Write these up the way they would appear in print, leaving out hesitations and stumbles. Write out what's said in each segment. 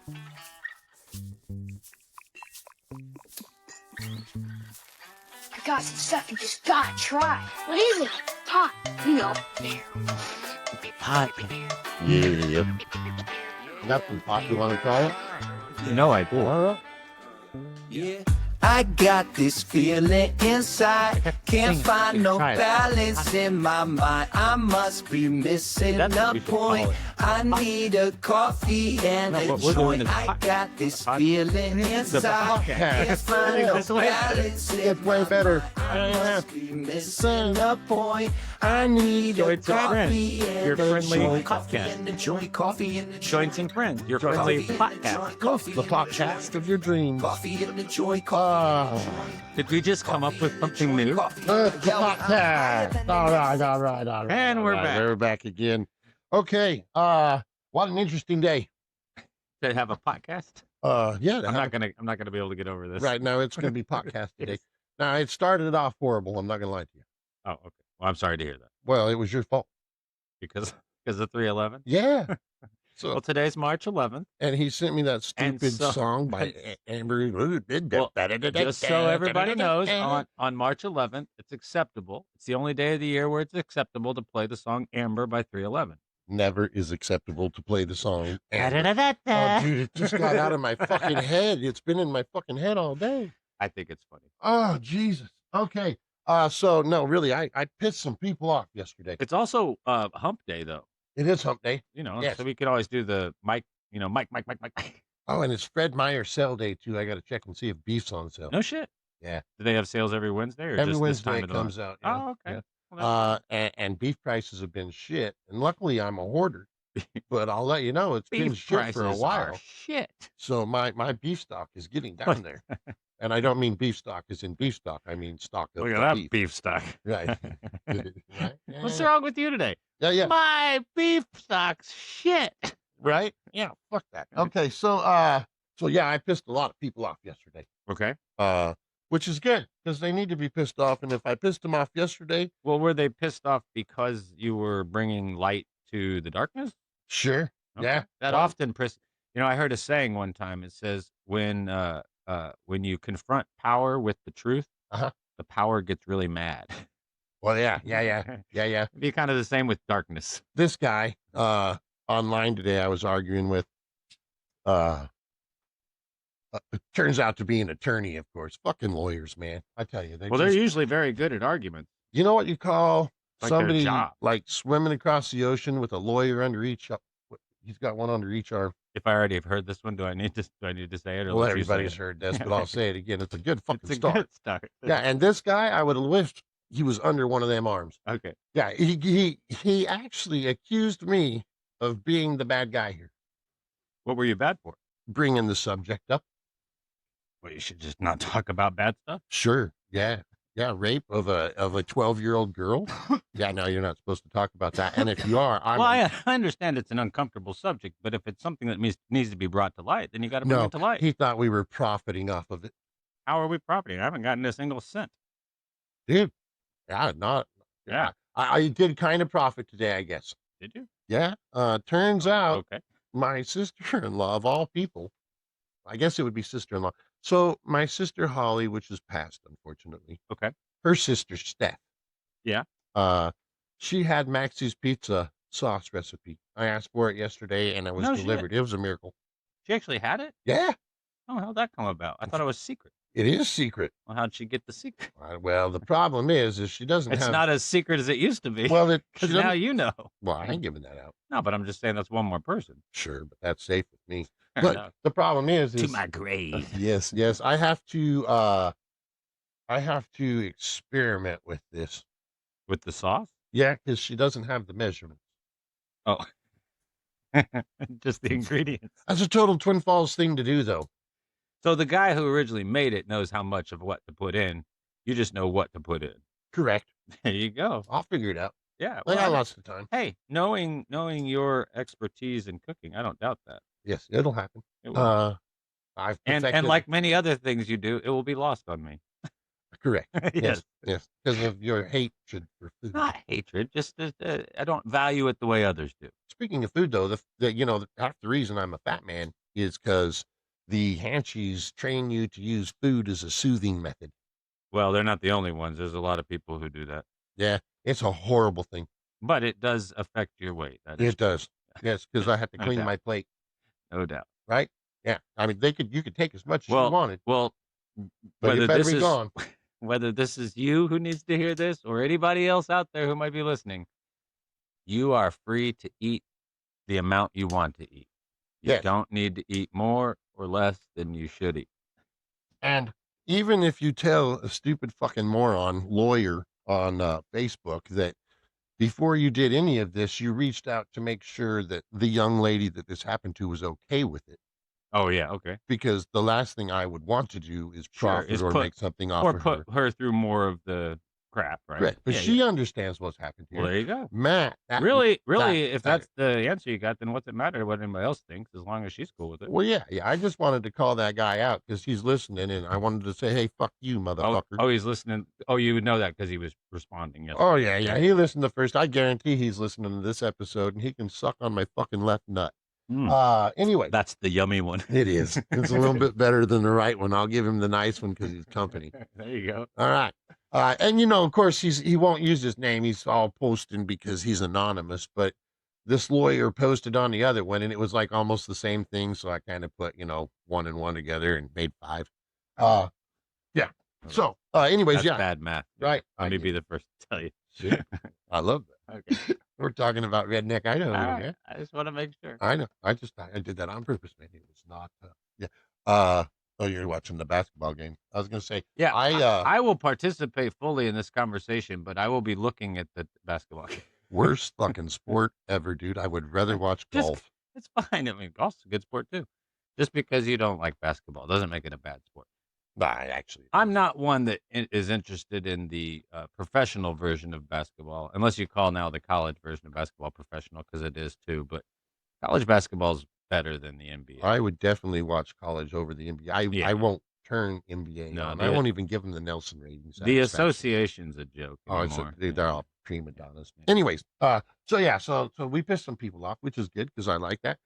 I got some stuff you just gotta try. What is it? Pot. You know. Pot. Yeah. Got some pot. You want to try it? No, I do. Yeah. I got this feeling inside. Can't find no balance in my mind. I must be missing a point. I need a coffee and a joint. I got this feeling inside. Can't find no balance in my mind. I must be missing a point. I need a coffee and a joint. Coffee and a joint. Coffee and a Joints and friends. Your friendly podcast. The podcast of your dreams. Coffee and a joint. Did we just come up with something new? The podcast. All right. And we're back. We're back again. Okay. What an interesting day. To have a podcast? Yeah. I'm not gonna be able to get over this. Right now, it's going to be podcast today. Now, it started off horrible. I'm not going to lie to you. Oh, okay. Well, I'm sorry to hear that. Well, it was your fault. Because of 311? Yeah. So, Well, today's March 11th. and he sent me that stupid song by Amber. Just so everybody knows, on March 11th, it's acceptable. It's the only day of the year where it's acceptable to play the song Amber by 311. Never is acceptable to play the song. Oh, dude, it just got out of my fucking head. It's been in my fucking head all day. I think it's funny. Oh, Jesus. Okay. So no, really, I pissed some people off yesterday. It's also Hump Day, though. It is Hump Day. You know, Yes. so we could always do the Mike. Oh, and it's Fred Meyer sale day too. I got to check and see if beef's on sale. No shit. Yeah. Do they have sales every Wednesday or Every just Wednesday this time it of the month? comes out. Yeah. Oh, okay. Yeah. Well, And beef prices have been shit. And luckily, I'm a hoarder. But I'll let you know, it's been beef shit for a prices while. are shit. So my beef stock is getting down there. And I don't mean beef stock as in beef stock. I mean stock of Look at the that beef. beef stock. Right. Right? What's wrong with you today? Yeah. My beef stock's shit. Right? Yeah, fuck that. Okay, so yeah, I pissed a lot of people off yesterday. Okay. Which is good because they need to be pissed off. And if I pissed them off yesterday, Well, were they pissed off because you were bringing light to the darkness? sure, Okay. yeah, That well, often, I heard a saying one time. It says when you confront power with the truth, Uh-huh. the power gets really mad. Well, yeah. It'd be kind of the same with darkness. This guy online today, I was arguing with. It turns out to be an attorney, of course. Fucking lawyers, man. I tell you, They're usually very good at arguments. You know what you call Like their somebody job. like swimming across the ocean with a lawyer under each? He's got one under each arm. If I already have heard this one, do I need to say it? Or Well, let you say everybody's it? heard this, but I'll say it again. It's a good fucking It's a start. good start. Yeah, and this guy, I would have wished he was under one of them arms. Okay. Yeah, he actually accused me of being the bad guy here, What were you bad for? bringing the subject up. Well, you should just not talk about bad stuff. Sure, yeah, rape of a 12-year-old girl. Yeah, no, you're not supposed to talk about that. And if you are, Well, I understand it's an uncomfortable subject, but if it's something that needs to be brought to light, then you got to bring no, it to light. he thought we were profiting off of it, How are we profiting? I haven't gotten a single cent. dude. Yeah, not. Yeah. I did kind of profit today, I guess. Did you? Yeah. Turns out Okay. my sister-in-law, of all people, I guess it would be sister-in-law. So my sister Holly, which is passed, unfortunately. Okay. Her sister Steph. Yeah. She had Maxie's pizza sauce recipe. I asked for it yesterday, and it was No shit. delivered. It was a miracle. She actually had it? Yeah, Oh, how'd that come about? I thought it was secret. it is secret. Well, how'd she get the secret? Well, the problem is she doesn't It's have. not as secret as it used to be. Well, Because now you know. Well, I ain't giving that out. No, but I'm just saying that's one more person. Sure, but that's safe with me. Fair But enough. the problem is To my grave. yes, I have to experiment with this. With the sauce? Yeah, because she doesn't have the measurements. Oh. Just the ingredients. That's a total Twin Falls thing to do, though. So the guy who originally made it knows how much of what to put in. You just know what to put in. Correct. There you go. I'll figure it out. Yeah. I got well, lots of time. hey, knowing your expertise in cooking, I don't doubt that. Yes, it'll happen. It will. I've and perfected- like many other things you do, it will be lost on me. correct. Yes. Yes, because of your hatred for food. Not hatred, just I don't value it the way others do. Speaking of food, though, half the reason I'm a fat man is because the Hanchies train you to use food as a soothing method. Well, they're not the only ones. There's a lot of people who do that. Yeah, it's a horrible thing. But it does affect your weight. It does. Yes, because I have to No clean doubt. my plate. No doubt. Right? Yeah. I mean, you could take as much as you Well, wanted, well, but whether it better this be is gone. whether this is you who needs to hear this or anybody else out there who might be listening, you are free to eat the amount you want to eat. You Yes. don't need to eat more or less than you should eat. And even if you tell a stupid fucking moron lawyer on Facebook that before you did any of this, you reached out to make sure that the young lady that this happened to was okay with it. Oh yeah, okay. Because the last thing I would want to do is profit is or put- make something off Or of put her. her through more of the crap, right? Correct. But Yeah, she yeah. understands what's happened here. Well, there you go. Matt, Really, that- if that's the answer you got, then what's it matter what anybody else thinks as long as she's cool with it? Well, yeah. I just wanted to call that guy out because he's listening, and I wanted to say, "Hey, fuck you, motherfucker." Oh, he's listening. Oh, you would know that because he was responding. Yes. Oh, yeah. He listened to first. I guarantee he's listening to this episode, and he can suck on my fucking left nut. Anyway, That's the yummy one. it is. It's a little bit better than the right one. I'll give him the nice one because he's company. There you go. All right. And of course, he won't use his name. He's all posting because he's anonymous. But this lawyer posted on the other one, and it was like almost the same thing. So I kind of put 1 and 1 together and made 5. Yeah. So, anyways, That's bad math. Right. Let me be the first to tell you. Shit. I love that. Okay. We're talking about redneck Idaho. All right. Yeah. I just want to make sure. I know. I did that on purpose, man. It was not. Yeah. Oh, you're watching the basketball game. I was gonna say. Yeah. I I will participate fully in this conversation, but I will be looking at the basketball game. worst fucking sport ever, dude. I would rather watch golf. It's fine. I mean, golf's a good sport too. Just because you don't like basketball doesn't make it a bad sport. Nah, actually. I'm not one that is interested in the professional version of basketball, unless you call now the college version of basketball professional, because it is too. But college basketball is better than the NBA. I would definitely watch college over the NBA. Yeah. I won't turn NBA No, on. I won't even give them the Nelson ratings. The satisfaction. association's a joke. Oh, anymore. they're all prima donnas. Yeah. Anyways, so we pissed some people off, which is good because I like that.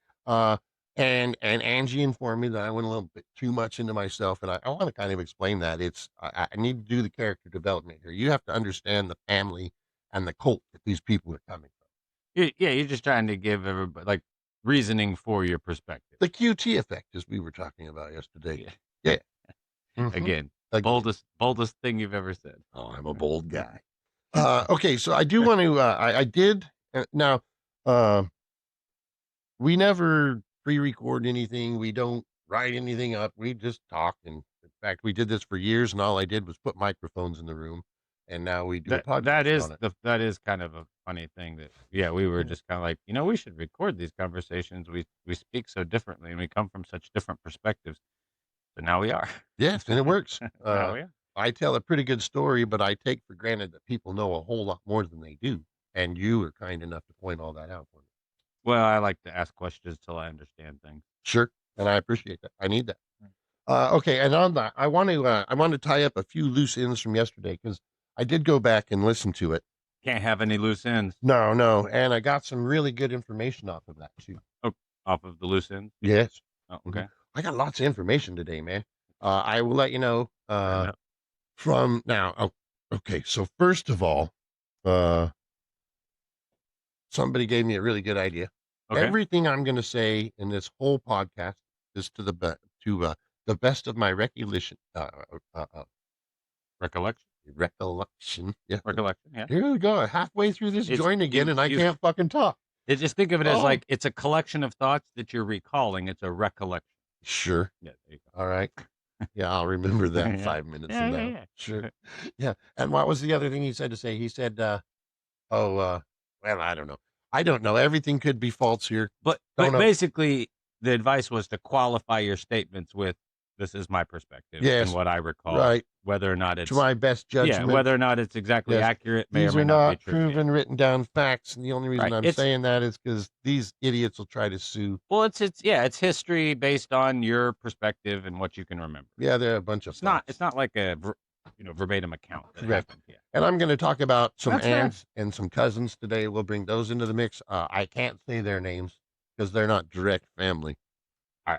And Angie informed me that I went a little bit too much into myself, and I want to kind of explain that. I need to do the character development here. You have to understand the family and the cult that these people are coming from. You're just trying to give everybody reasoning for your perspective. The QT effect, as we were talking about yesterday. Yeah. Mhm. Again, boldest thing you've ever said. Oh, I'm a bold guy. Okay, so I do want to. I did now. We never pre-record anything. We don't write anything up. We just talk. And in fact, we did this for years, and all I did was put microphones in the room. And now we do a podcast on it. That is kind of a funny thing that we were just kind of like, we should record these conversations. We speak so differently and we come from such different perspectives. So now we are. Yes, and it works. Now we are. I tell a pretty good story, but I take for granted that people know a whole lot more than they do. And you were kind enough to point all that out for me. Well, I like to ask questions till I understand things. Sure, and I appreciate that. I need that. Okay, and on that, I want to tie up a few loose ends from yesterday because I did go back and listen to it. Can't have any loose ends. No, and I got some really good information off of that too. Oh, off of the loose ends? Yes. Oh, okay. I got lots of information today, man. I will let you know from now. Oh, okay, so first of all, somebody gave me a really good idea. Okay. Everything I'm going to say in this whole podcast is to the best of my recollection. Recollection. Yeah. Recollection. Yeah. Here we go. Halfway through this joint again, and I you- can't fucking talk. Just think of it as like it's a collection of thoughts that you're recalling. It's a recollection. Sure. Yeah. There you go. All right. Yeah, I'll remember that Yeah. 5 minutes Yeah, from now. yeah. Sure. Yeah. And what was the other thing he said to say? He said, well, I don't know. I don't know. Everything could be false here. But Don't know. basically, the advice was to qualify your statements with "This is my perspective Yes. and what I recall." Right. Whether or not it's To my best judgment. whether or not it's exactly Yes. accurate, may These or may are not not be true. proven, written down facts. And the only reason Right. I'm It's- saying that is because these idiots will try to sue. Well, it's history based on your perspective and what you can remember. Yeah, they're a bunch of It's not like a verbatim account. That Correct. happened. Yeah. And I'm going to talk about some That's fair. aunts and some cousins today. We'll bring those into the mix. I can't say their names because they're not direct family.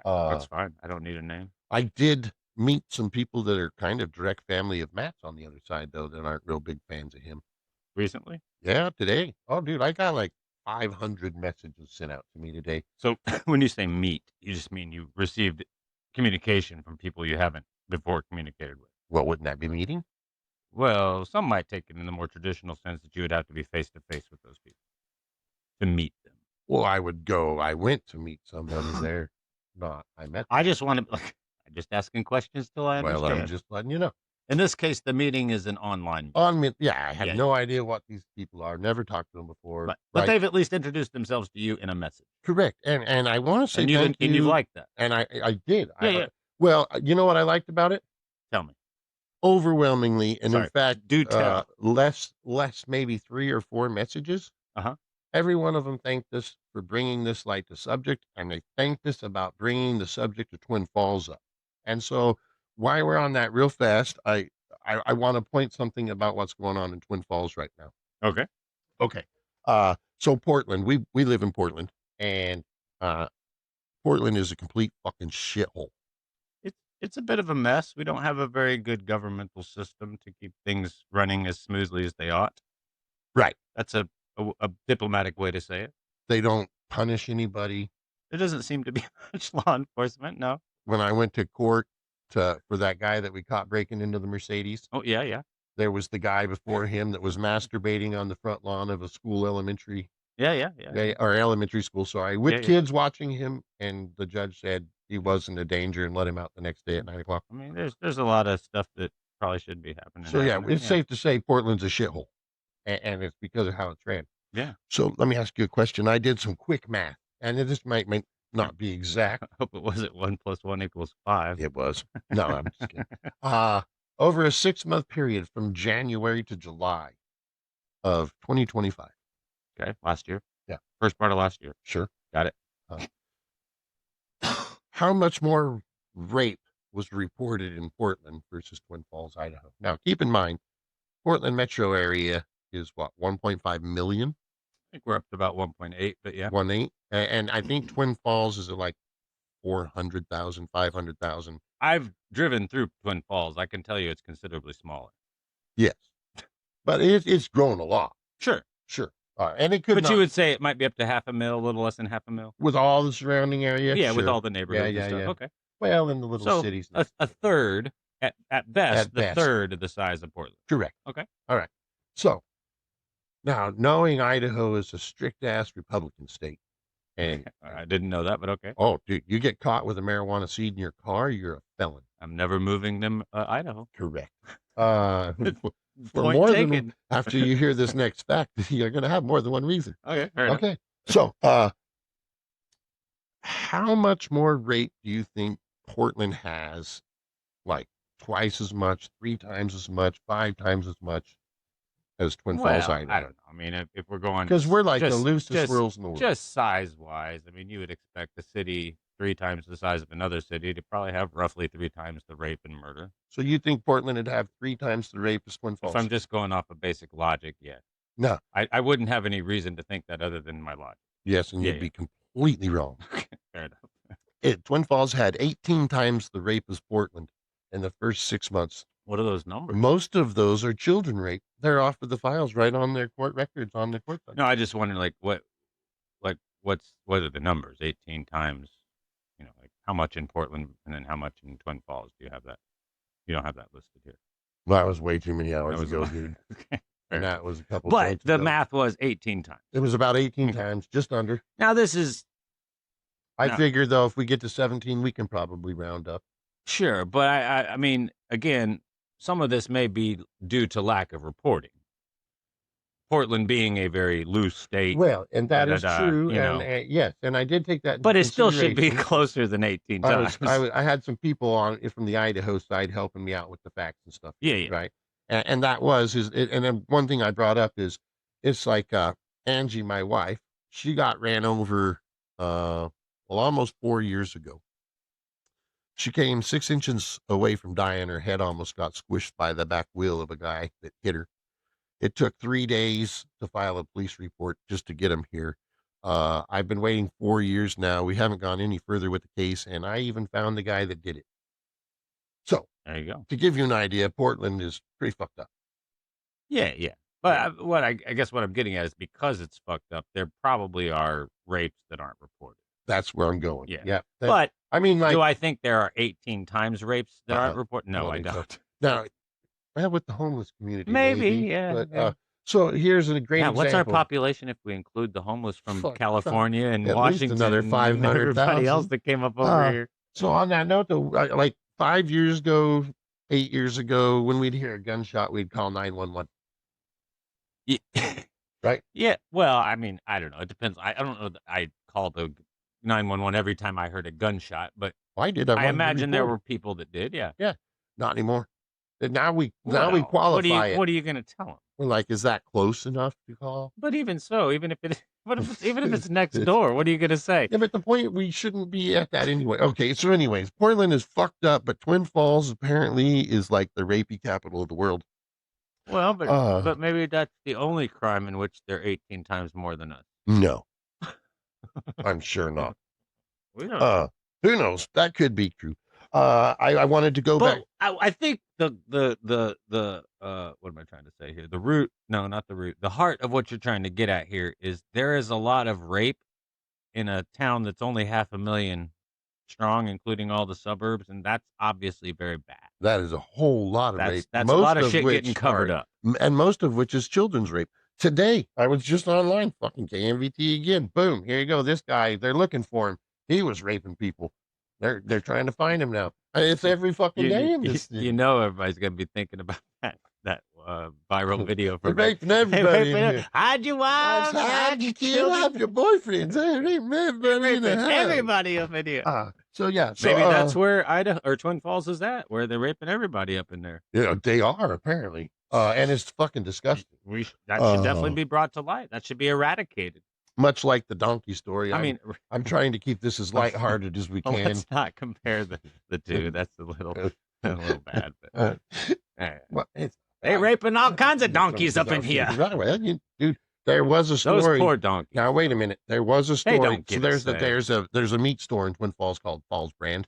That's fine. I don't need a name. I did meet some people that are kind of direct family of Matt's on the other side, though, that aren't real big fans of him. Recently? Yeah, today. Oh, dude, I got like 500 messages sent out to me today. So when you say meet, you just mean you received communication from people you haven't before communicated with. Well, wouldn't that be meeting? Well, some might take it in the more traditional sense that you would have to be face to face with those people to meet them. Well, I went to meet somebody there. Not, I met them. I just want to, I'm just asking questions till I understand. Well, I'm just letting you know. In this case, the meeting is an online meeting. Yeah, I had no idea what these people are. Never talked to them before. But they've at least introduced themselves to you in a message. Correct. And I want to say and you liked that. And I did. Yeah. Well, you know what I liked about it? Tell me. Overwhelmingly, and in fact, do tell. less maybe 3 or 4 messages. Every one of them thanked us for bringing this light to subject, and they thanked us about bringing the subject of Twin Falls up. And so, while we're on that real fast, I want to point something about what's going on in Twin Falls right now. Okay. So Portland, we live in Portland, and Portland is a complete fucking shithole. It's a bit of a mess. We don't have a very good governmental system to keep things running as smoothly as they ought. Right. That's a diplomatic way to say it. They don't punish anybody. There doesn't seem to be much law enforcement, no. When I went to court for that guy that we caught breaking into the Mercedes. Oh, yeah. There was the guy before him that was masturbating on the front lawn of a school elementary. Yeah. Or elementary school, sorry. With kids watching him, and the judge said he wasn't a danger and let him out the next day at 9 o'clock. I mean, there's a lot of stuff that probably shouldn't be happening. So, it's safe to say Portland's a shithole. And it's because of how it's ran. Yeah. So let me ask you a question. I did some quick math, and this might not be exact. I hope it wasn't 1 + 1 = 5. It was. No, I'm just kidding. Over a 6-month period from January to July of 2025. Okay, last year. Yeah. First part of last year. Sure. Got it. How much more rape was reported in Portland versus Twin Falls, Idaho? Now, keep in mind, Portland metro area is what, 1.5 million? I think we're up to about 1.8, but yeah. 1.8. And I think Twin Falls is at like 400,000, 500,000. I've driven through Twin Falls. I can tell you it's considerably smaller. Yes. But it's grown a lot. Sure. And it could But you would say it might be up to 500,000, a little less than 500,000? With all the surrounding area? Yeah, sure. with all the neighborhoods and stuff. Yeah. Okay. Well, in the little cities. A third, at best, third of the size of Portland. Correct. Okay. All right. So, now, knowing Idaho is a strict-ass Republican state, and I didn't know that, but okay. Oh, dude, you get caught with a marijuana seed in your car, you're a felon. I'm never moving them, Idaho. Correct. For more than after you hear this next fact, you're going to have more than one reason. Okay, fair enough. Okay. So, how much more rape do you think Portland has? Like twice as much, 3 times as much, 5 times as much as Twin Falls, Idaho? I don't know. I mean, if we're going, because we're like the loosest rules in the world. Just size wise, I mean, you would expect a city 3 times the size of another city to probably have roughly 3 times the rape and murder. So you think Portland would have 3 times the rape as Twin Falls? If I'm just going off of basic logic, yeah. No. I wouldn't have any reason to think that other than my logic. Yes, and you'd be completely wrong. Fair enough. Twin Falls had 18 times the rape as Portland in the first 6 months. What are those numbers? Most of those are children rape. They're off of the files right on their court records on the court side. No, I just wonder, what are the numbers? 18 times, like how much in Portland and then how much in Twin Falls? Do you have that? You don't have that listed here. Well, that was way too many hours ago, dude. Okay. And that was a couple. But the math was 18 times. It was about 18 times, just under. Now this is. I figure though, if we get to 17, we can probably round up. Sure, but I mean, again, some of this may be due to lack of reporting. Portland being a very loose state. Well, and that is true. And yes, and I did take that. But it still should be closer than 18 times. I had some people on from the Idaho side helping me out with the facts and stuff. Yeah. Right. And that and then one thing I brought up is, it's like Angie, my wife, she got ran over almost 4 years ago. She came 6 inches away from dying. Her head almost got squished by the back wheel of a guy that hit her. It took 3 days to file a police report just to get him here. I've been waiting 4 years now. We haven't gone any further with the case, and I even found the guy that did it. So, There you go. to give you an idea, Portland is pretty fucked up. Yeah, yeah. But I guess what I'm getting at is because it's fucked up, there probably are rapes that aren't reported. That's where I'm going. Yeah. Yeah. But I mean, like, do I think there are 18 times rapes that aren't reported? No, I think so. don't. Now, well, with the homeless community, Maybe, maybe. yeah, But yeah. so here's a great Yeah, example. what's our population if we include the homeless from Fuck, California and at least Washington another and 500,000. everybody else that came up over here? So on that note, though, like 5 years ago, 8 years ago, when we'd hear a gunshot, we'd call 911. Yeah. Right? Yeah. Well, I mean, I don't know. It depends. I don't know that I called the 911 every time I heard a gunshot, but I did. I imagine there were people that did. Yeah. Yeah. Not anymore. And now we Well, qualify it. What are you going to tell them? We're like, is that close enough to call? But even so, even if it's next door, what are you going to say? Yeah, but the point, we shouldn't be at that anyway. Okay, so anyways, Portland is fucked up, but Twin Falls apparently is like the rapey capital of the world. Well, but maybe that's the only crime in which they're 18 times more than us. No, I'm sure not. We don't know. Who knows? That could be true. I wanted to go back. I think the what am I trying to say here? The heart of what you're trying to get at here is there is a lot of rape in a town that's only 500,000 strong, including all the suburbs, and that's obviously very bad. That is a whole lot of rape. That's a lot of shit getting covered up. And most of which is children's rape. Today, I was just online, fucking KMVT again. Boom, here you go. This guy, they're looking for him. He was raping people. They're trying to find him now. It's every fucking day in this thing. You know, everybody's gonna be thinking about that viral video from raping everybody. How'd you wife? How'd you kill off your boyfriends? Raping everybody in the house. Everybody up in here. So yeah, maybe that's where Idaho or Twin Falls is at, where they're raping everybody up in there. Yeah, they are apparently, and it's fucking disgusting. That should definitely be brought to light. That should be eradicated. Much like the donkey story. I mean, I'm trying to keep this as lighthearted as we can. Let's not compare the two. That's a little bad. But well, they raping all kinds of donkeys up in here. Right, well, dude, there was a story. Those poor donkeys. Now wait a minute. There was a story. They don't get there's a meat store in Twin Falls called Falls Brand.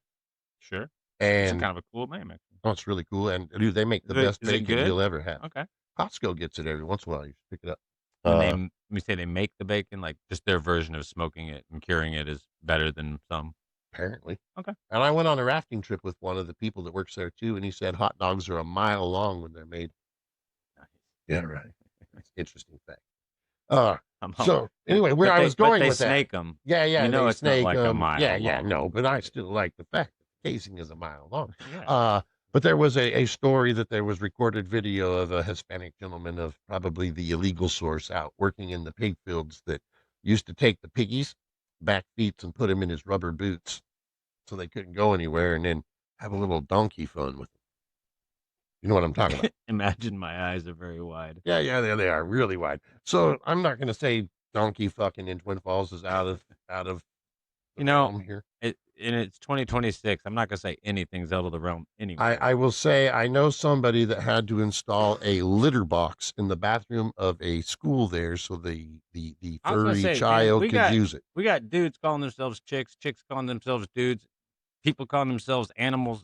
Sure. And it's kind of a cool name, actually. Oh, it's really cool. And dude, they make the best bacon you'll ever have. Okay. Costco gets it every once in a while. You should pick it up. When you say they make the bacon, like just their version of smoking it and curing it is better than some. Apparently. Okay. And I went on a rafting trip with one of the people that works there too, and he said hot dogs are a mile long when they're made. Nice. Yeah, right. Interesting fact. So anyway, I was going with that. Snake them. Yeah, you know it's snake not like a mile. Yeah, long. no, but I still like the fact that the casing is a mile long. Yeah. But there was a story that there was recorded video of a Hispanic gentleman of probably the illegal source out working in the pig fields that used to take the piggies, back feet, and put them in his rubber boots so they couldn't go anywhere, and then have a little donkey fun with them. You know what I'm talking about? Imagine my eyes are very wide. Yeah, they are really wide. So I'm not going to say donkey fucking in Twin Falls is out of here. And it's 2026. I'm not gonna say anything's out of the realm anyway. I will say I know somebody that had to install a litter box in the bathroom of a school there so the furry child could use it. We got dudes calling themselves chicks calling themselves dudes, people calling themselves animals.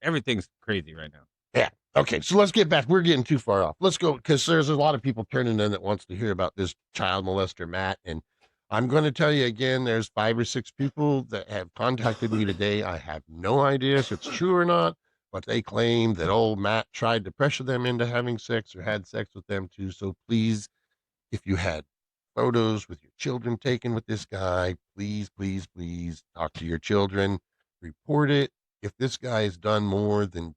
Everything's crazy right now. Yeah. Okay, so let's get back. We're getting too far off. Let's go, because there's a lot of people turning in that wants to hear about this child molester, Matt, and I'm going to tell you again, there's 5 or 6 people that have contacted me today. I have no idea if it's true or not, but they claim that old Matt tried to pressure them into having sex or had sex with them too. So please, if you had photos with your children taken with this guy, please talk to your children, report it. If this guy has done more than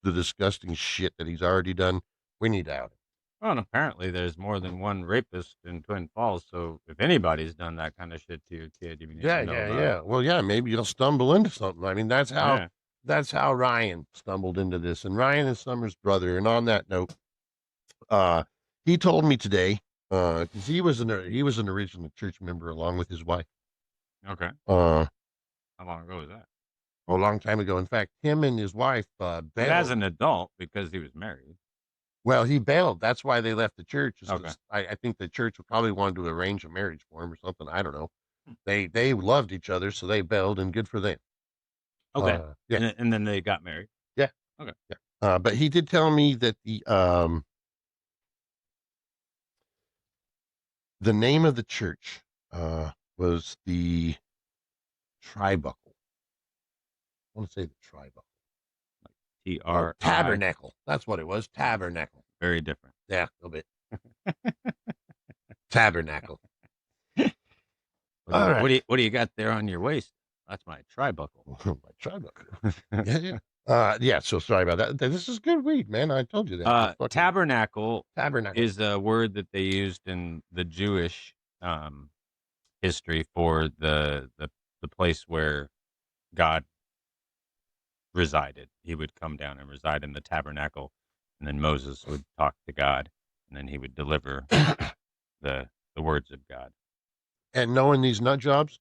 the disgusting shit that he's already done, we need to out him. Well, and apparently there's more than one rapist in Twin Falls, so if anybody's done that kind of shit to your kid, you need to know about it. Well, yeah, maybe you'll stumble into something. I mean, that's how Ryan stumbled into this, and Ryan is Summer's brother. And on that note, he told me today, because he was an original church member along with his wife. Okay. How long ago was that? A long time ago. In fact, him and his wife, but as an adult, because he was married. Well, he bailed. That's why they left the church. Okay. I think the church probably wanted to arrange a marriage for him or something. I don't know. They loved each other, so they bailed, and good for them. Okay. Yeah. And then they got married. Yeah. Okay. Yeah. But he did tell me that the name of the church was the Tribuckle. I want to say the Tribuckle. Tabernacle. That's what it was. Tabernacle. Very different. Yeah, a little bit. Tabernacle. All right. What do you got there on your waist? That's my tribuckle. My tribuckle. Yeah. So sorry about that. This is good weed, man. I told you that. Tabernacle Tabernacle is a word that they used in the Jewish history for the place where God resided. He would come down and reside in the tabernacle, and then Moses would talk to God, and then he would deliver the words of God. And knowing these nut jobs,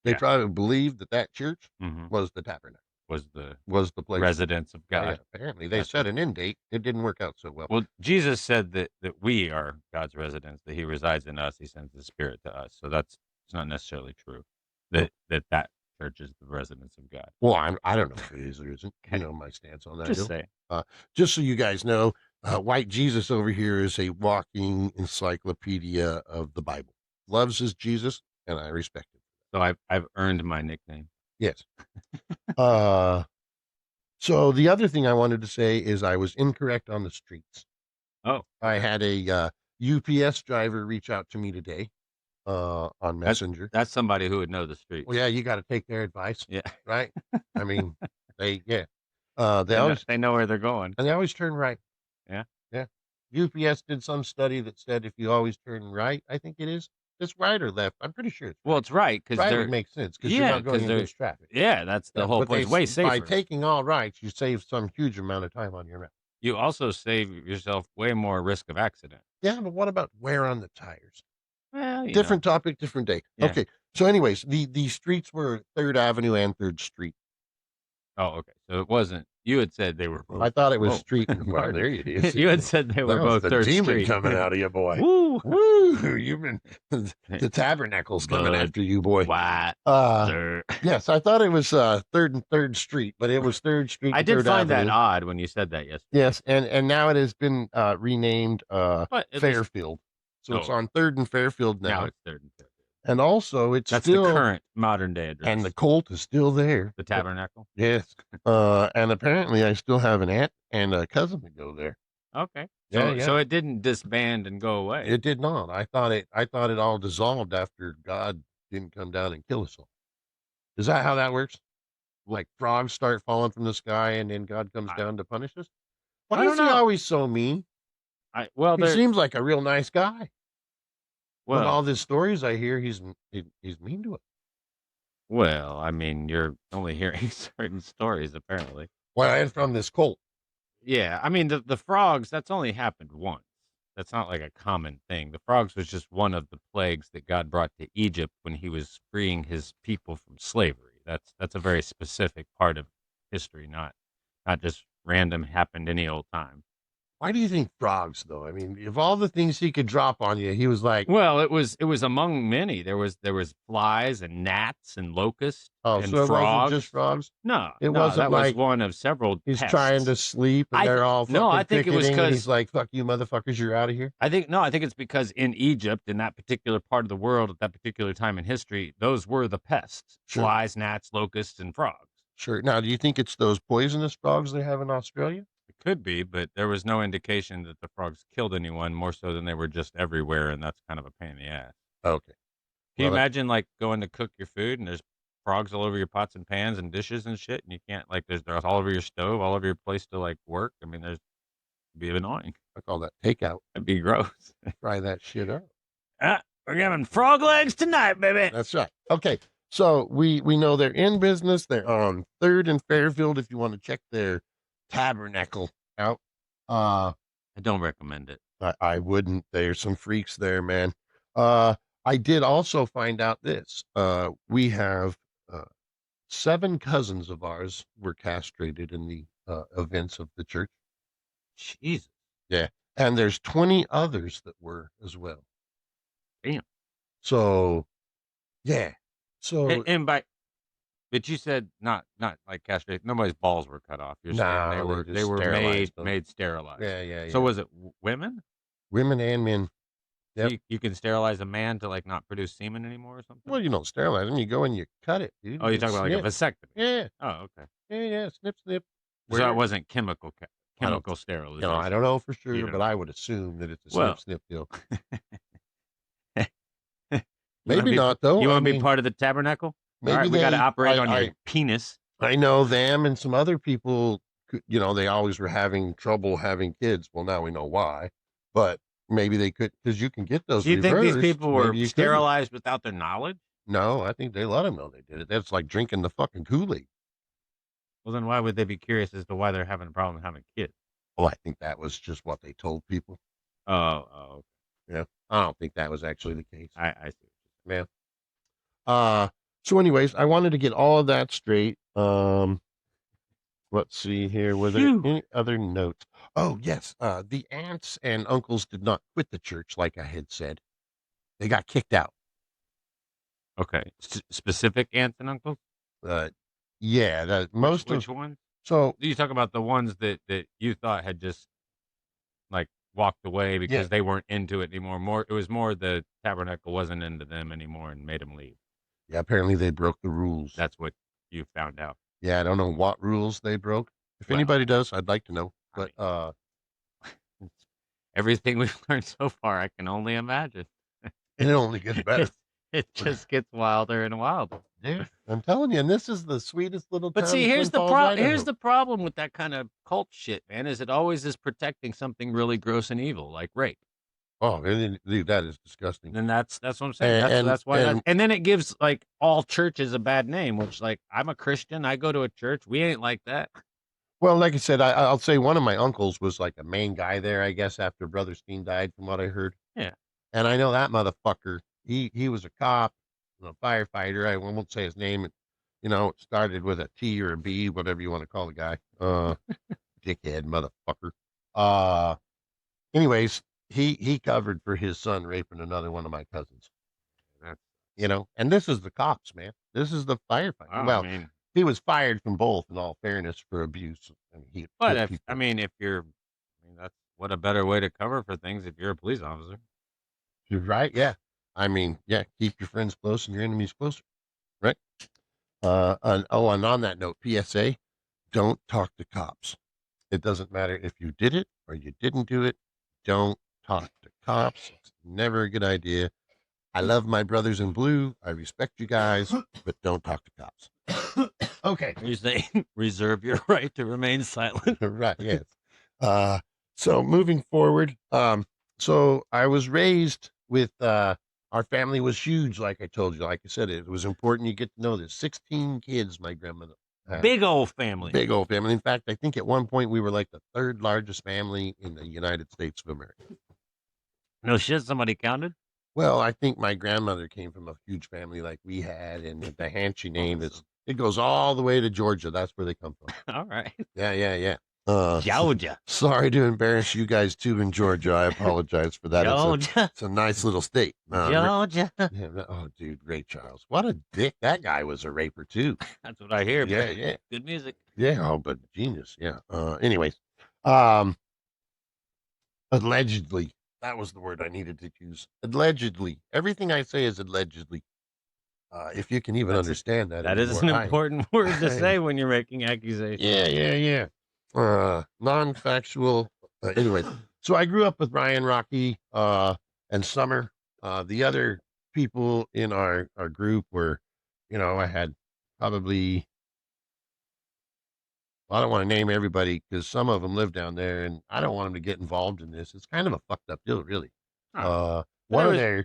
they probably believed that church was the tabernacle. Was the place. Residence of God. Yeah, apparently. They set an end date. It didn't work out so well. Well, Jesus said that we are God's residence, that he resides in us. He sends the Spirit to us. So it's not necessarily true that church is the residence of God. Well, I don't know if it is or isn't. You know my stance on that. Just say. Just so you guys know, White Jesus over here is a walking encyclopedia of the Bible. Loves his Jesus, and I respect it. So I've earned my nickname. Yes. So the other thing I wanted to say is I was incorrect on the streets. Oh. I had a UPS driver reach out to me today on Messenger. That's somebody who would know the streets. Well, yeah, you got to take their advice. Yeah. Right? I mean, they know where they're going. And they always turn right. Yeah. Yeah. UPS did some study that said if you always turn right, I think it is. It's right or left. I'm pretty sure. It's right because right would make sense because you're not going into traffic. Yeah, that's the whole point. Way safer. By taking all rights, you save some huge amount of time on your route. You also save yourself way more risk of accident. Yeah, but what about wear on the tires? Well, different topic, different day. Yeah. Okay. So, anyways, the streets were 3rd Avenue and 3rd Street. Oh, okay. So it wasn't. You had said they were both. I thought it was street and bar. There it is. You had said they were both 3rd Street. Street Coming out of you, boy. Woo! Woo! You've been the Tabernacle's coming after you, boy. What? Yes, I thought it was 3rd and 3rd Street, but it was 3rd Street. I did find that odd when you said that yesterday. Yes, and now it has been renamed Fairfield. So it's on 3rd and Fairfield now. Now it's 3rd and Fairfield. And also, that's still the current modern day address. And the Colt is still there. The Tabernacle? Yes. And apparently I still have an aunt and a cousin that go there. Okay. So it didn't disband and go away. It did not. I thought it all dissolved after God didn't come down and kill us all. Is that how that works? Like frogs start falling from the sky and then God comes down to punish us? Why is he always so mean? He seems like a real nice guy. Well, all these stories I hear, he's mean to it. Well, I mean, you're only hearing certain stories, apparently. Well, and from this cult. Yeah, I mean, the frogs, that's only happened once. That's not like a common thing. The frogs was just one of the plagues that God brought to Egypt when he was freeing his people from slavery. That's a very specific part of history, not just random, happened any old time. Why do you think frogs, though? I mean, of all the things he could drop on you, he was like, well, it was among many. There was flies and gnats and locusts. Oh, and so frogs. It wasn't just frogs? No, it wasn't. That like was one of several. He's pests. Trying to sleep, and they're all no. I think it was because he's like, "Fuck you, motherfuckers! You're out of here." I think it's because in Egypt, in that particular part of the world, at that particular time in history, those were the pests: flies, gnats, locusts, and frogs. Sure. Now, do you think it's those poisonous frogs they have in Australia? Could be, but there was no indication that the frogs killed anyone, more so than they were just everywhere, and that's kind of a pain in the ass. Okay. Can you imagine, like, going to cook your food, and there's frogs all over your pots and pans and dishes and shit, and you can't, like, they're all over your stove, all over your place to, like, work? I mean, it'd be annoying. I call that takeout. It'd be gross. Fry that shit up. We're having frog legs tonight, baby. That's right. Okay. So we know they're in business. They're on 3rd and Fairfield if you want to check their Tabernacle out. I don't recommend it. I wouldn't. There's some freaks there, man. I did also find out this. We have 7 cousins of ours were castrated in the events of the church. Jesus. Yeah. and there's 20 others that were as well. Damn. So, yeah. So, but you said not like castrate. Nobody's balls were cut off. You're saying they were made sterilized. Yeah. So was it women? Women and men. Yep. So you can sterilize a man to like not produce semen anymore or something? Well, you don't sterilize them. You go and you cut it, dude. Oh, you're talking about like a vasectomy? Yeah. Oh, okay. Yeah. Snip. So it wasn't chemical sterilization. I don't know for sure, but I would assume that it's a snip deal. Maybe not, though. You want to be part of the Tabernacle? Maybe all right, we got to operate on your penis. I know them and some other people, they always were having trouble having kids. Well, now we know why, but maybe they could, because you can get those. Do you think these people were sterilized without their knowledge? No, I think they let them know they did it. That's like drinking the fucking Kool-Aid. Well, then why would they be curious as to why they're having a problem having kids? Well, I think that was just what they told people. Oh. Yeah. I don't think that was actually the case. I see. Yeah. So anyways, I wanted to get all of that straight. Let's see here. Were there any other notes? Oh, yes. The aunts and uncles did not quit the church, like I had said. They got kicked out. Okay. Specific aunts and uncles? Yeah. Which ones? So you talk about the ones that you thought had just like walked away because they weren't into it anymore. It was more the Tabernacle wasn't into them anymore and made them leave. Yeah, apparently they broke the rules. That's what you found out. Yeah, I don't know what rules they broke. If anybody does, I'd like to know. But everything we've learned so far, I can only imagine. And it only gets better. It just gets wilder and wilder. Dude, I'm telling you, and this is the sweetest little town. But see, here's the problem. Here's the problem with that kind of cult shit, man. Is it always is protecting something really gross and evil, like rape? Oh, dude, that is disgusting. And that's what I'm saying. That's why. And then it gives like all churches a bad name, which like I'm a Christian, I go to a church, we ain't like that. Well, like I said, I'll say one of my uncles was like a main guy there, I guess, after Brother Steen died, from what I heard. Yeah. And I know that motherfucker. He was a cop, a firefighter. I won't say his name. It started with a T or a B, whatever you want to call the guy. Dickhead motherfucker. Anyways, he covered for his son raping another one of my cousins. And this is the cops, man. This is the firefighter. Well, he was fired from both, in all fairness, for abuse. That's what a better way to cover for things if you're a police officer. You're right. Yeah. Keep your friends close and your enemies closer. Right. And on that note, PSA, don't talk to cops. It doesn't matter if you did it or you didn't do it. Don't talk to cops. It's never a good idea. I love my brothers in blue. I respect you guys, but don't talk to cops. Okay. You say reserve your right to remain silent. Right. Yes. So moving forward, so I was raised with, our family was huge. Like I told you, like I said, it was important you get to know this. 16 kids, my grandmother had. Big old family. Big old family. In fact, I think at one point we were like the third largest family in the United States of America. No shit, somebody counted? Well, I think my grandmother came from a huge family like we had, and the Hanchy name it goes all the way to Georgia. That's where they come from. All right. Yeah. Georgia. Sorry to embarrass you guys too in Georgia. I apologize for that. Georgia. It's a nice little state. Georgia. Oh, dude, Ray Charles. What a dick. That guy was a raper too. That's what I hear. Yeah. Good music. Yeah. Oh, but genius. Yeah. Anyways, allegedly, that was the word I needed to use. Allegedly. Everything I say is allegedly. If you can even understand that. That is an important word to say when you're making accusations. Yeah. Non-factual. Anyway, so I grew up with Ryan, Rocky, and Summer. The other people in our group were, I had probably, I don't want to name everybody because some of them live down there, and I don't want them to get involved in this. It's kind of a fucked up deal, really. There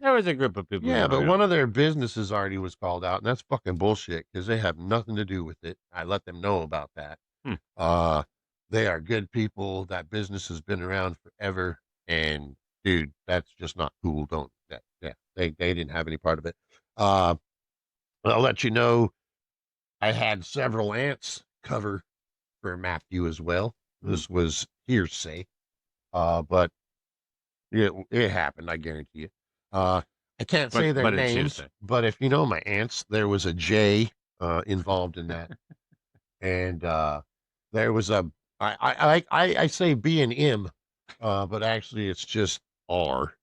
was a group of people. Yeah, but one of their businesses already was called out, and that's fucking bullshit because they have nothing to do with it. I let them know about that. They are good people. That business has been around forever, and dude, that's just not cool. They didn't have any part of it. I'll let you know. I had several aunts cover for Matthew as well. This was hearsay, but It happened. I guarantee you. I can't say their But it's names, Tuesday. but if you know my aunts, there was a J involved in that, and there was a I say B and M, but actually it's just R.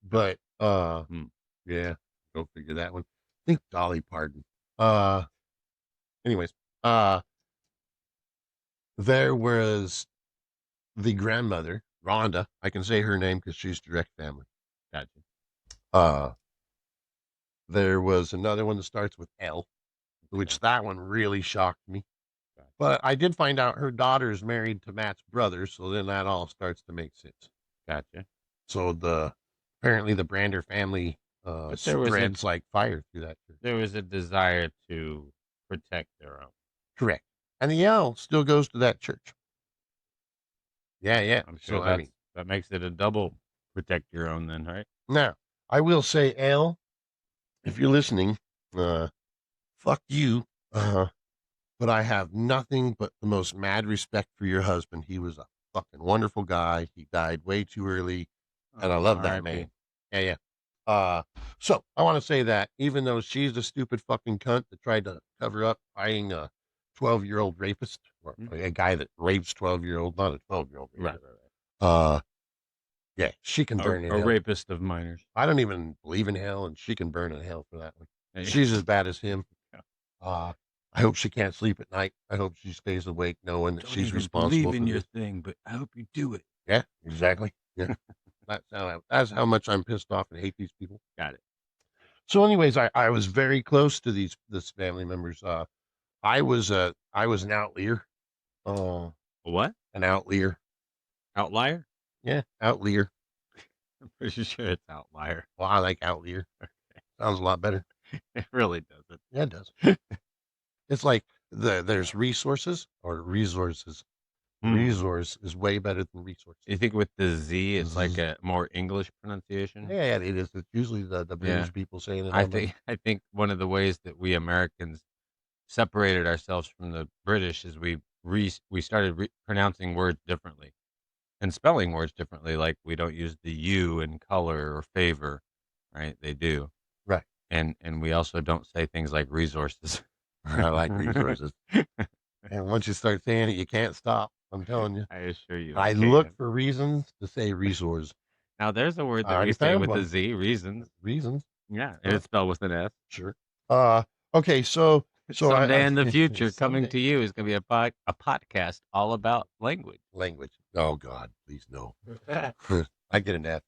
But yeah, go figure that one. I think Dolly Parton. Anyways, there was the grandmother, Rhonda. I can say her name because she's direct family. Gotcha. There was another one that starts with L, which that one really shocked me. But I did find out her daughter is married to Matt's brother, so then that all starts to make sense. Gotcha. So apparently the Brander family spreads like fire through that church. There was a desire to protect their own. Correct. And the L still goes to that church. Yeah. I'm sure that makes it a double protect your own then, right? Now, I will say, L, if you're listening, fuck you. But I have nothing but the most mad respect for your husband. He was a fucking wonderful guy. He died way too early, and I love that man. Yeah. So I want to say that even though she's a stupid fucking cunt that tried to cover up fighting a 12-year-old rapist, or a guy that rapes 12-year-old, not a 12-year-old. Right. Yeah, she can burn in hell. A rapist of minors. I don't even believe in hell, and she can burn in hell for that one. Hey. She's as bad as him. I hope she can't sleep at night. I hope she stays awake knowing that she's responsible. Believe in your thing, but I hope you do it. Yeah, exactly. Yeah. That's how much I'm pissed off and hate these people. Got it. So anyways, I was very close to this family members. I was an outlier. What? An outlier. Outlier? Yeah, outlier. I'm pretty sure it's outlier. Well, I like outlier. Okay. Sounds a lot better. It really doesn't. Yeah, it does. It's like there's resources or resources. Resource is way better than resources. You think with the Z, it's like a more English pronunciation? Yeah, it is. It's usually the British people saying it. I think one of the ways that we Americans separated ourselves from the British is we started pronouncing words differently and spelling words differently. Like we don't use the U in color or favor, right? They do. Right. And we also don't say things like resources. I like resources. And once you start saying it, you can't stop. I'm telling you. I assure you. I look for reasons to say resource. Now, there's a word that we say with the Z, reasons. Reasons? Yeah, and it's spelled with an S. Sure. Okay, so someday in the future, coming to you is going to be a podcast all about language. Language. Oh, God, please no. I get an F.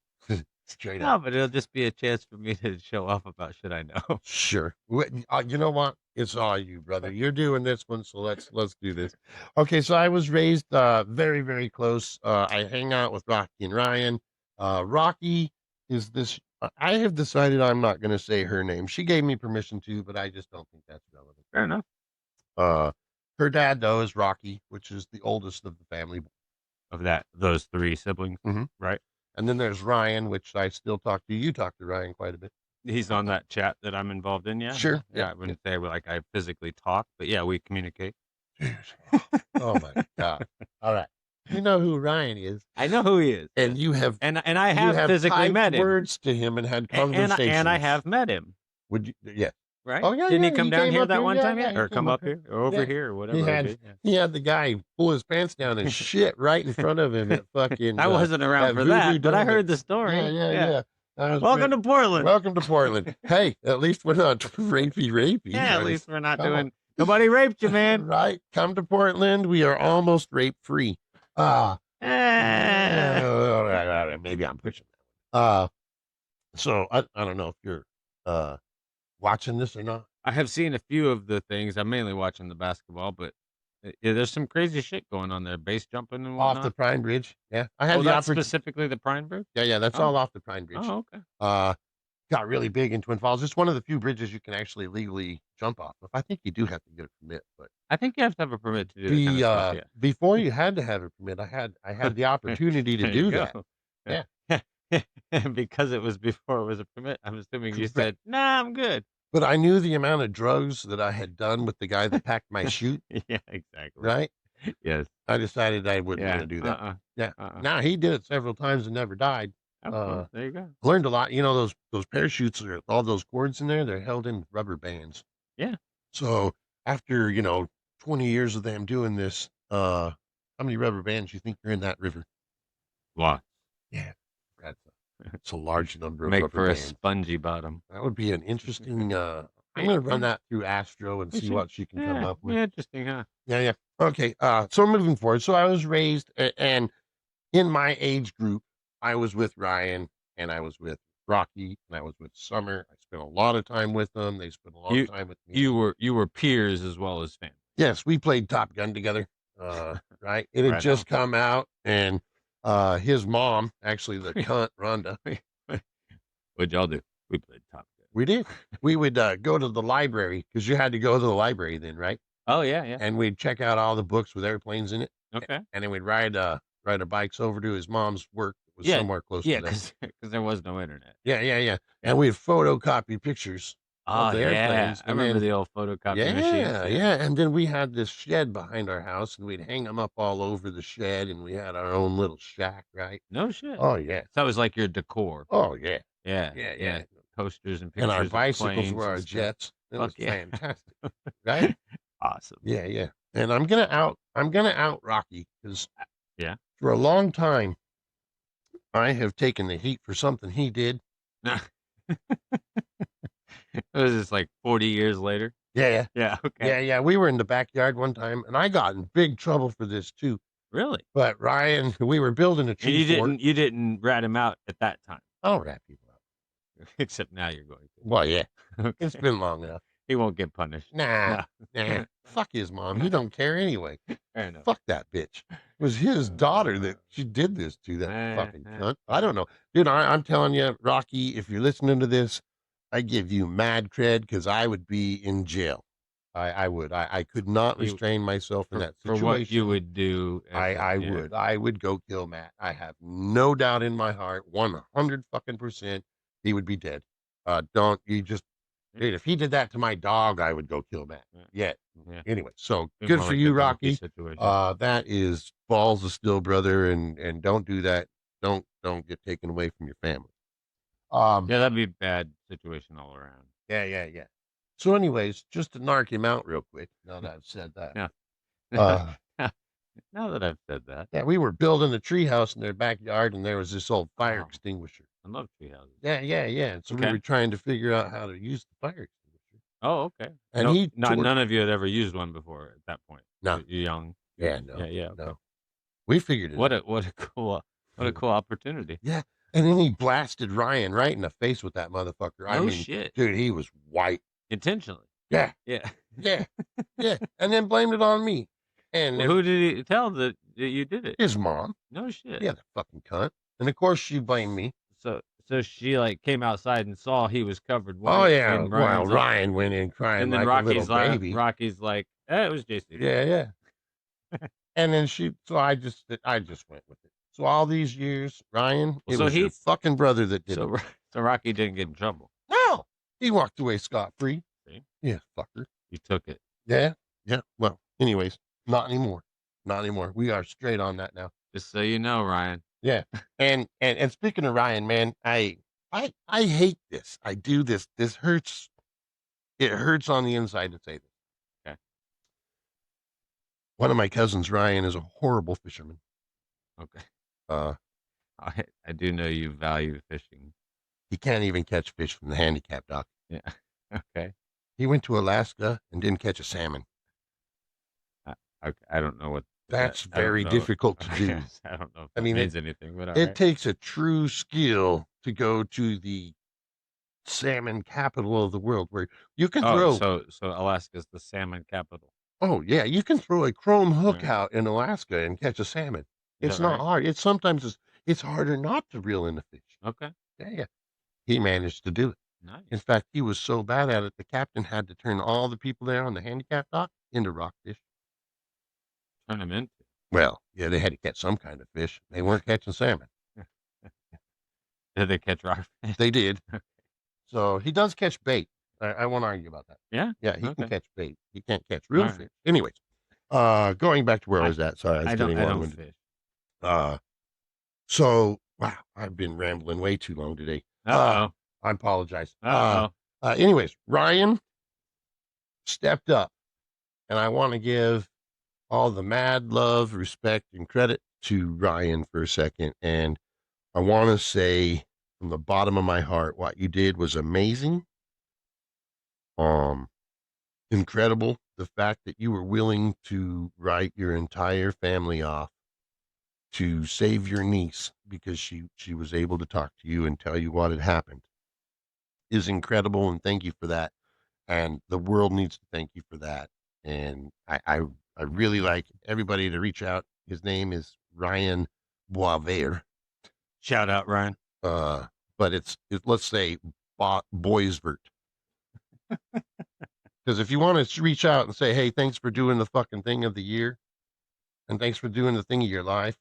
Straight up. No, but it'll just be a chance for me to show off about shit I know. Sure. You know what? It's all you, brother. You're doing this one, so let's do this. Okay, so I was raised very, very close. I hang out with Rocky and Ryan. Rocky is this. I have decided I'm not going to say her name. She gave me permission to, but I just don't think that's relevant. Fair enough. Her dad though is Rocky, which is the oldest of the family. Of those three siblings, right? And then there's Ryan, which I still talk to. You talk to Ryan quite a bit. He's on that chat that I'm involved in, yeah? Sure. Yeah, I wouldn't say like I physically talk, but yeah, we communicate. Oh, my God. All right. You know who Ryan is. I know who he is. And you have... And I have physically met him. Words to him and had conversations. And I have met him. Would you... Yeah. Right? Oh, yeah, Didn't he come down here that one time? Yeah, or come up here? Or over here? Or whatever. He had the guy pull his pants down and shit right in front of him at fucking... I wasn't around for that, but I heard the story. Yeah. Welcome to Portland. Welcome to Portland. Hey, at least we're not rapey. Yeah, at least we're not doing... Nobody raped you, man. Right. Come to Portland. We are almost rape-free. Maybe I'm pushing that. So I don't know if you're watching this or not. I have seen a few of the things. I'm mainly watching the basketball, but there's some crazy shit going on there. Base jumping and whatnot. Off the Pine Bridge. Yeah. I had specifically the Pine Bridge? Yeah. That's all off the Pine Bridge. Oh, okay. Got really big in Twin Falls. It's one of the few bridges you can actually legally jump off of. I think you do have to get a permit, but I think you have to have a permit to do that kind of stuff, yeah. Before you had to have a permit. I had the opportunity to do that. Yeah. Because it was before it was a permit. I'm assuming you said, "Nah, I'm good." But I knew the amount of drugs that I had done with the guy that packed my chute. Yeah, exactly. Right? Yes. I decided I wouldn't want to do that. Now he did it several times and never died. Cool. There you go. Learned a lot. You know, those parachutes are all those cords in there. They're held in rubber bands. Yeah. So after 20 years of them doing this, how many rubber bands you think are in that river? Lots. Yeah, it's a large number of Make rubber for a bands. spongy bottom. That would be an interesting. I'm gonna run that through Astro and see what she can come up with. Yeah, interesting, huh? Yeah. Okay. So moving forward. So I was raised, and in my age group, I was with Ryan, and I was with Rocky, and I was with Summer. I spent a lot of time with them. They spent a lot of time with me. You were peers as well as family. Yes, we played Top Gun together. Right. It had just come out, and his mom, actually the cunt Rhonda. What'd y'all do? We played Top Gun. We did. We would go to the library, because you had to go to the library then, right? Oh yeah. And we'd check out all the books with airplanes in it. Okay. And then we'd ride our bikes over to his mom's work. It was somewhere close to that. Yeah, because there was no internet. Yeah. And we'd photocopy pictures of the airplanes. I remember the old photocopy machines. Yeah. And then we had this shed behind our house, and we'd hang them up all over the shed, and we had our own little shack, right? No shit. Oh, yeah. So it was like your decor. Oh, yeah. Yeah. Posters and pictures. And our of bicycles were our stuff. jets. It was fantastic. Right? Awesome. Yeah. And I'm gonna out Rocky, because for a long time I have taken the heat for something he did. Was this like 40 years later? Yeah. Okay. Yeah. We were in the backyard one time, and I got in big trouble for this too. Really? But Ryan, we were building a tree fort. You didn't rat him out at that time. I don't rat people out. Except now you're going to. Well, yeah. Okay. It's been long enough. He won't get punished. Nah. Fuck his mom. He don't care anyway. Fair enough. Fuck that bitch. It was his daughter that she did this to, that fucking cunt. I don't know. Dude, I'm telling you, Rocky, if you're listening to this, I give you mad cred, because I would be in jail. I would. I could not restrain myself in that situation. For what you would do. I would go kill Matt. I have no doubt in my heart, 100% he would be dead. Dude, if he did that to my dog, I would go kill Matt. Yeah. Anyway, so good for you, Rocky. That is balls of steel, brother, and don't do that. Don't get taken away from your family. That'd be a bad situation all around. Yeah. So, anyways, just to narc him out real quick. Now that I've said that. Yeah. Now that I've said that. Yeah, we were building a treehouse in their backyard, and there was this old fire extinguisher. I love tree houses. Yeah. And so we were trying to figure out how to use the fire extinguisher. Oh, okay. And none of you had ever used one before at that point. No. You're young. Yeah, no. Yeah. No. We figured it out. What a cool opportunity. Yeah. And then he blasted Ryan right in the face with that motherfucker. I mean, shit. Dude, he was white. Intentionally. Yeah. Yeah. And then blamed it on me. And who did he tell that you did it? His mom. No shit. Yeah, the fucking cunt. And of course she blamed me. So she like came outside and saw he was covered white. Oh yeah. Well, Ryan went in crying, and then like a little baby. Rocky's like, it was JC. Yeah. And then I just went with it. So all these years, Ryan, it was your fucking brother that did it. So Rocky didn't get in trouble. No, he walked away scot-free. See? Yeah, fucker. You took it. Yeah. Well, anyways, not anymore. We are straight on that now. Just so you know, Ryan. Yeah. And speaking of Ryan, man, I hate this. I do this. This hurts. It hurts on the inside to say this. Okay. One of my cousins, Ryan, is a horrible fisherman. Okay. I do know you value fishing. He can't even catch fish from the handicap dock. Yeah. Okay. He went to Alaska and didn't catch a salmon. I don't know what. That's very difficult to do. I don't know if that means anything, but it takes a true skill to go to the salmon capital of the world, where you can throw. So Alaska's the salmon capital. Oh yeah, you can throw a chrome hook out in Alaska and catch a salmon. It's not hard. It's sometimes harder not to reel in the fish. Okay. Yeah. He managed to do it. Nice. In fact, he was so bad at it, the captain had to turn all the people there on the handicap dock into rockfish. Turn them into? Well, yeah, they had to catch some kind of fish. They weren't catching salmon. Did they catch rockfish? They did. So he does catch bait. I won't argue about that. Yeah? Yeah, he can catch bait. He can't catch real fish. Anyways, going back to where I was at. Sorry, I was I getting don't long-winded. fish. So Wow, I've been rambling way too long today. Uh-oh. I apologize. Uh-oh. Anyways, Ryan stepped up, and I want to give all the mad love, respect, and credit to Ryan for a second. And I want to say from the bottom of my heart, what you did was amazing. Incredible. The fact that you were willing to write your entire family off to save your niece because she was able to talk to you and tell you what had happened is incredible. And thank you for that. And the world needs to thank you for that. And I really like everybody to reach out. His name is Ryan Boisvert. Shout out, Ryan. But let's say Boisvert. Because if you want to reach out and say, hey, thanks for doing the fucking thing of the year, and thanks for doing the thing of your life,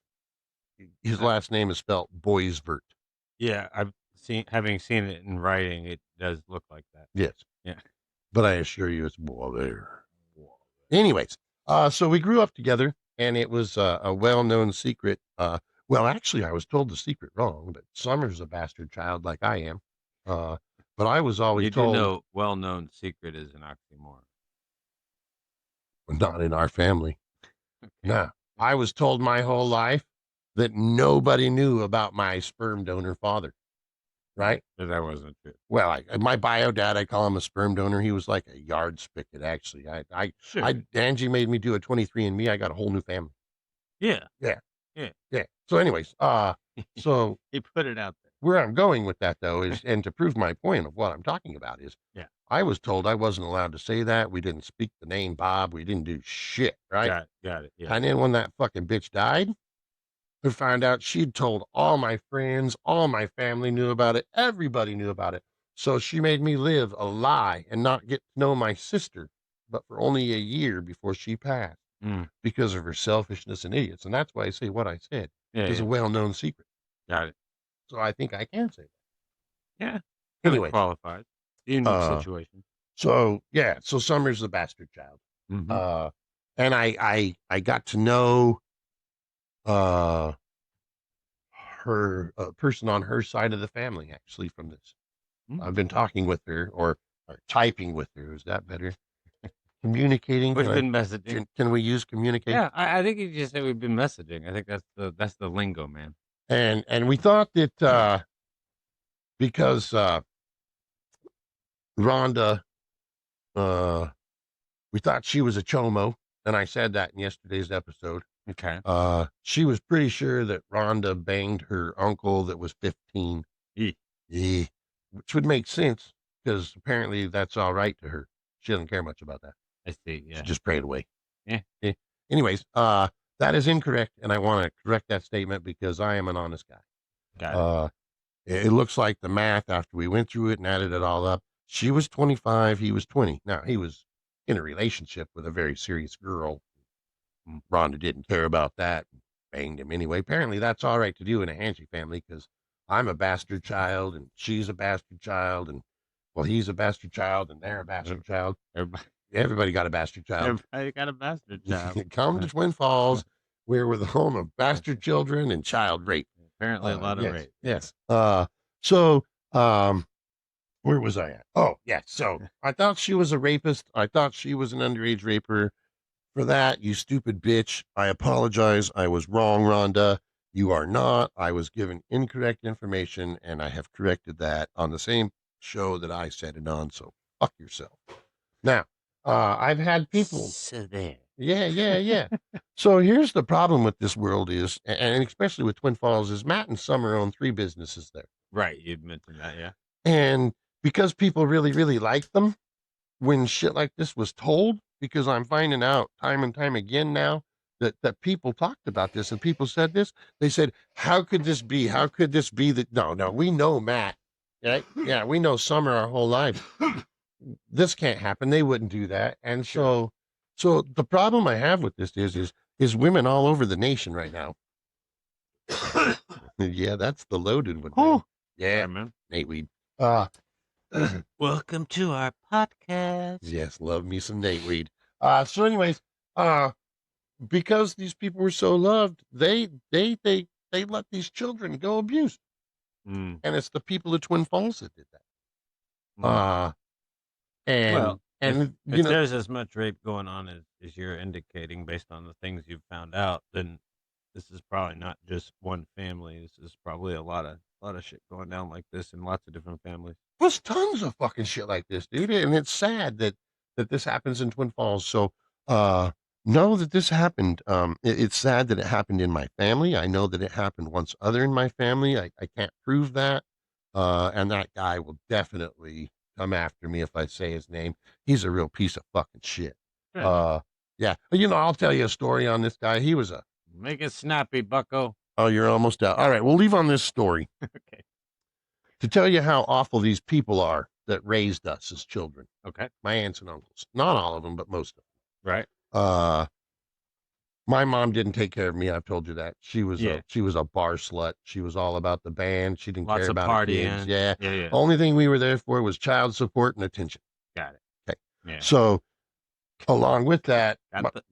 his last name is spelled Boisvert. Yeah, having seen it in writing, it does look like that. Yes. Yeah. But I assure you it's Boisvert. Anyways, so we grew up together, and it was a well-known secret. Well, actually, I was told the secret wrong, but Summer's a bastard child like I am. But I was always told. You do know well-known secret is an oxymoron. Not in our family. Okay. No. I was told my whole life that nobody knew about my sperm donor father. Right? But that wasn't true. Well, my bio dad, I call him a sperm donor. He was like a yard spigot, actually. Angie made me do a 23andMe. I got a whole new family. Yeah. Yeah. So anyways, so he put it out there. Where I'm going with that, though, is, and to prove my point of what I'm talking about is, yeah, I was told I wasn't allowed to say that. We didn't speak the name Bob. We didn't do shit, right? Got it. Yeah. And then when that fucking bitch died, I found out she'd told all my friends, all my family knew about it. Everybody knew about it. So she made me live a lie and not get to know my sister, but for only a year before she passed because of her selfishness and idiots. And that's why I say what I said. It's a well-known secret. Got it. So I think I can say that. Yeah. Anyway, qualified. Unique situation. So yeah, so Summer's the bastard child. Mm-hmm. And I got to know her person on her side of the family actually from this. I've been talking with her or typing with her. Is that better? Communicating. We've been messaging. Can we use communicate? Yeah, I think you just said we've been messaging. I think that's the lingo, man. And we thought that because Rhonda, we thought she was a chomo, and I said that in yesterday's episode. Okay. She was pretty sure that Rhonda banged her uncle that was 15. Yeah. Which would make sense because apparently that's all right to her. She doesn't care much about that. I see. Yeah. She just prayed away. Yeah. Anyways, that is incorrect, and I want to correct that statement because I am an honest guy. Got it. It looks like the math after we went through it and added it all up. She was 25, he was 20. Now, he was in a relationship with a very serious girl. Rhonda didn't care about that. Banged him anyway. Apparently, that's all right to do in a Hanshi family because I'm a bastard child and she's a bastard child and, well, he's a bastard child and they're a bastard child. Everybody got a bastard child. Everybody got a bastard child. Come to Twin Falls, where we're the home of bastard children and child rape. Apparently, a lot of rape. Yes. So, where was I at? Oh, yeah. So I thought she was a rapist. I thought she was an underage raper. For that, you stupid bitch. I apologize. I was wrong, Rhonda. You are not. I was given incorrect information, and I have corrected that on the same show that I said it on. So fuck yourself. Now, I've had people. So there. Yeah. So here's the problem with this world is, and especially with Twin Falls, is Matt and Summer own 3 businesses there. Right. You'd mentioned that, yeah. And because people really, really like them, when shit like this was told, because I'm finding out time and time again now that people talked about this and people said this, they said, how could this be? How could this be that? No, we know Matt. Right? Yeah, we know Summer our whole life. This can't happen. They wouldn't do that. And so the problem I have with this is women all over the nation right now. Yeah, that's the loaded one. Oh, yeah, man. Nate Weed. Welcome to our podcast. Yes, love me some Nate Weed. So anyways, because these people were so loved, they they let these children go abused. Mm. And it's the people of Twin Falls that did that. Mm. And if you know, there's as much rape going on as you're indicating based on the things you've found out, then this is probably not just one family. This is probably a lot of shit going down like this in lots of different families. there's tons of fucking shit like this, dude. And it's sad that this happens in Twin Falls. So know that this happened. It's sad that it happened in my family. I know that it happened once other in my family. I can't prove that. And that guy will definitely come after me if I say his name. He's a real piece of fucking shit. Yeah. You know, I'll tell you a story on this guy. He was a Make it snappy, bucko. Oh, you're almost out. All right, we'll leave on this story. Okay. To tell you how awful these people are that raised us as children. Okay. My aunts and uncles. Not all of them, but most of them. Right. My mom didn't take care of me. I've told you that. She was Yeah. she was a bar slut. She was all about the band. She didn't Lots care of about her kids. partying. Yeah. Yeah. Only thing we were there for was child support and attention. Got it. Okay. Yeah. So along with that,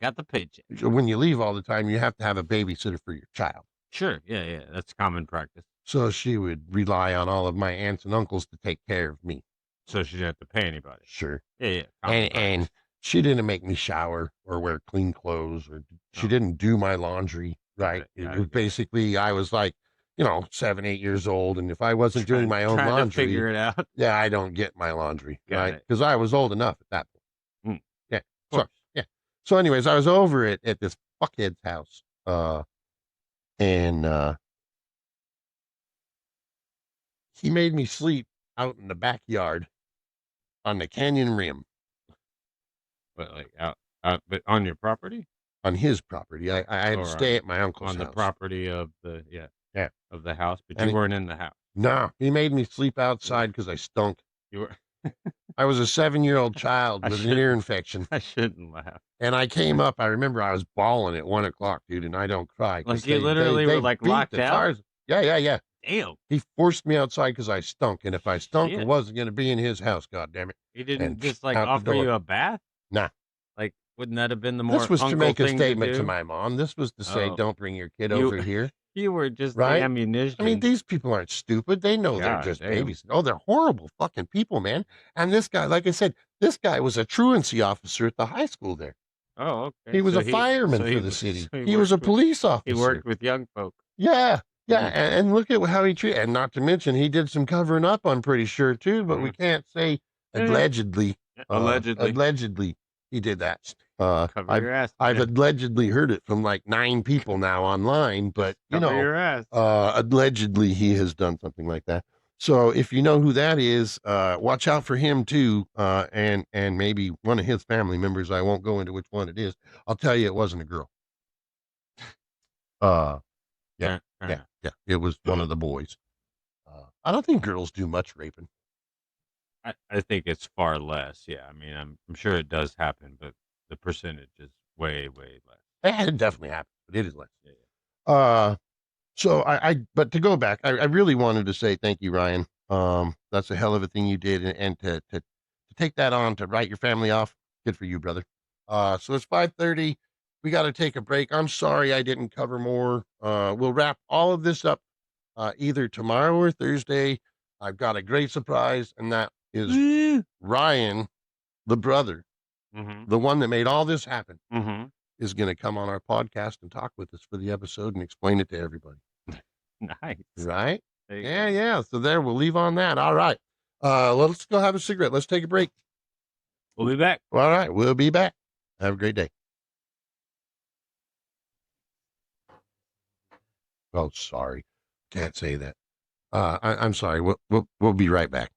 got the paycheck. when you leave all the time, you have to have a babysitter for your child. Sure. Yeah. That's common practice. So she would rely on all of my aunts and uncles to take care of me. So she didn't have to pay anybody. Sure. Yeah. And she didn't make me shower or wear clean clothes, or she didn't do my laundry. Right. It was basically, I was like, 7, 8 years old. And if I wasn't doing my own laundry, to figure it out. Yeah, I don't get my laundry. Got right. Because I was old enough at that point. Yeah. So, yeah. So anyways, I was over at this fuckhead's house. And he made me sleep out in the backyard on the canyon rim. But like out, but on your property? On his property. I had to stay at my uncle's house. On the property of the of the house, but And you weren't in the house. No, he made me sleep outside because I stunk. You were. I was a 7-year-old child with an ear infection. I shouldn't laugh. And I came up. I remember I was bawling at 1 o'clock, dude, and I don't cry. Like you literally were like locked out? Yeah. Damn. He forced me outside because I stunk. And if I stunk, it wasn't going to be in his house, goddammit. He didn't just like offer you a bath? Nah. Like, wouldn't that have been the more This was to make a statement to to my mom. This was to say, don't bring your kid over here. You were just right? the ammunition. I mean, these people aren't stupid. They know they're just babies. Oh, they're horrible fucking people, man. And this guy, like I said, this guy was a truancy officer at the high school there. Oh, okay. He was a fireman for the city. He was a police officer. He worked with young folk. Yeah. And look at how he treated. And not to mention, he did some covering up, I'm pretty sure, too. But we can't say allegedly. Allegedly, he did that. Cover your ass. I've allegedly heard it from like 9 people now online, but Cover your ass. Allegedly he has done something like that. So if you know who that is, watch out for him too, and maybe one of his family members. I won't go into which one it is. I'll tell you, it wasn't a girl. Yeah. It was one of the boys. I don't think girls do much raping. I think it's far less. Yeah, I mean, I'm sure it does happen, but the percentage is way less. It definitely happens, but it is less. Yeah. So but to go back, I really wanted to say thank you, Ryan. That's a hell of a thing you did, and to take that on, to write your family off, good for you, brother. So it's 5:30. We got to take a break. I'm sorry I didn't cover more. We'll wrap all of this up either tomorrow or Thursday. I've got a great surprise, and that is Ryan, the brother, the one that made all this happen, is going to come on our podcast and talk with us for the episode and explain it to everybody. Nice. Right? Yeah. So there, we'll leave on that. All right. Let's go have a cigarette. Let's take a break. We'll be back. All right. We'll be back. Have a great day. Oh, sorry. Can't say that. I'm sorry. We'll be right back.